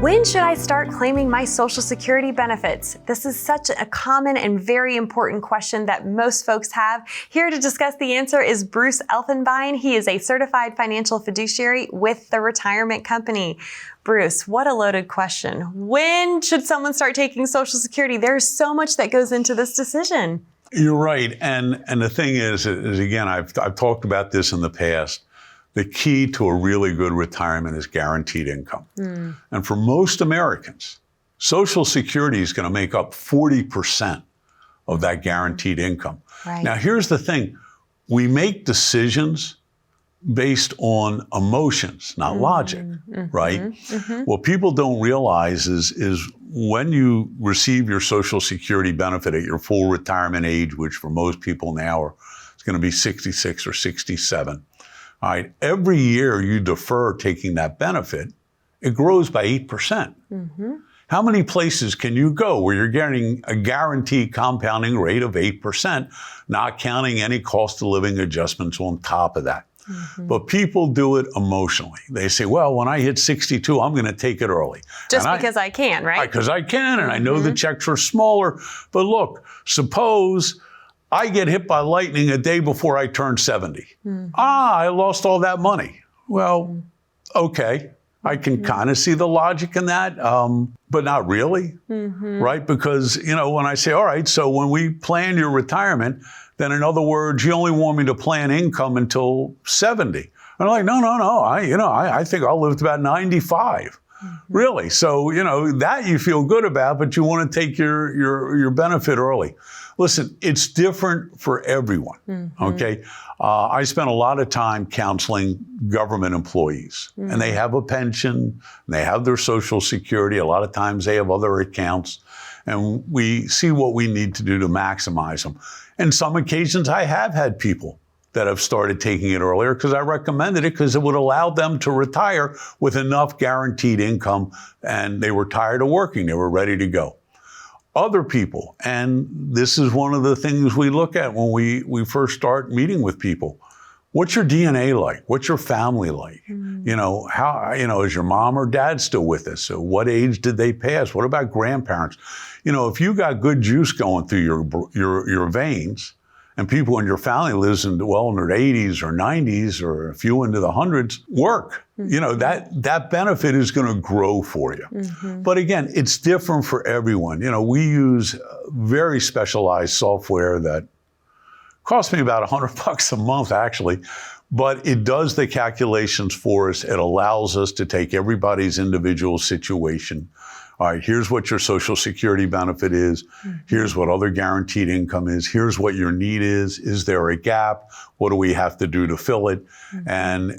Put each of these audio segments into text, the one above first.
When should I start claiming my Social Security benefits? This is such a common and very important question that most folks have. Here to discuss the answer is Bruce Elfenbein. He is a certified financial fiduciary with the Retirement Company. Bruce, what a loaded question. When should someone start taking Social Security? There's so much that goes into this decision. You're right. And the thing is again, I've talked about this in the past. The key to a really good retirement is guaranteed income. And for most Americans, Social Security is going to make up 40% of that guaranteed income. Right. Now, here's the thing. We make decisions based on emotions, not logic, right? What people don't realize is when you receive your Social Security benefit at your full retirement age, which for most people now is going to be 66 or 67, all right, every year you defer taking that benefit, it grows by 8%. How many places can you go where you're getting a guaranteed compounding rate of 8%, not counting any cost of living adjustments on top of that? But people do it emotionally. They say, well, when I hit 62, I'm going to take it early. Just because I can, right? Because I can, and I know the checks are smaller. But look, suppose I get hit by lightning a day before I turn 70. I lost all that money. Well, okay. I can kind of see the logic in that, but not really, right? Because, when I say, all right, so when we plan your retirement, then in other words, you only want me to plan income until 70. And I'm like, no. I think I'll live to about 95. Really? So, that you feel good about, but you want to take your benefit early. Listen, it's different for everyone, okay? I spent a lot of time counseling government employees, and they have a pension, and they have their Social Security. A lot of times they have other accounts, and we see what we need to do to maximize them. And some occasions I have had people that have started taking it earlier because I recommended it because it would allow them to retire with enough guaranteed income, and they were tired of working. They were ready to go. Other people, and this is one of the things we look at when we first start meeting with people. What's your DNA like? What's your family like? How, is your mom or dad still with us? So what age did they pass? What about grandparents? If you got good juice going through your veins, and people in your family lives in their 80s or 90s or a few into the hundreds, work. That benefit is going to grow for you. But again, it's different for everyone. We use very specialized software that costs me about $100 a month, actually. But it does the calculations for us. It allows us to take everybody's individual situation. All right, here's what your Social Security benefit is. Here's what other guaranteed income is. Here's what your need is. Is there a gap? What do we have to do to fill it? And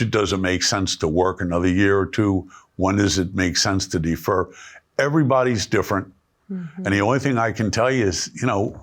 does it make sense to work another year or two? When does it make sense to defer? Everybody's different. And the only thing I can tell you is,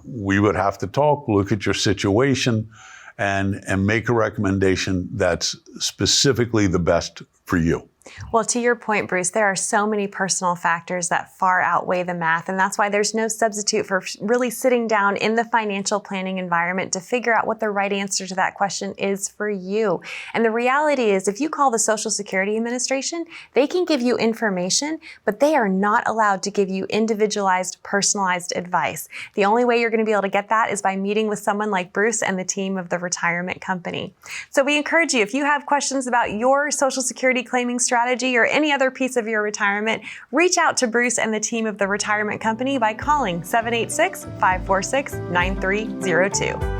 we would have to talk, look at your situation, and make a recommendation that's specifically the best for you. Well, to your point, Bruce, there are so many personal factors that far outweigh the math, and that's why there's no substitute for really sitting down in the financial planning environment to figure out what the right answer to that question is for you. And the reality is, if you call the Social Security Administration, they can give you information, but they are not allowed to give you individualized, personalized advice. The only way you're going to be able to get that is by meeting with someone like Bruce and the team of the Retirement Company. So we encourage you, if you have questions about your Social Security claiming strategy or any other piece of your retirement, reach out to Bruce and the team of the Retirement Company by calling 786-546-9302.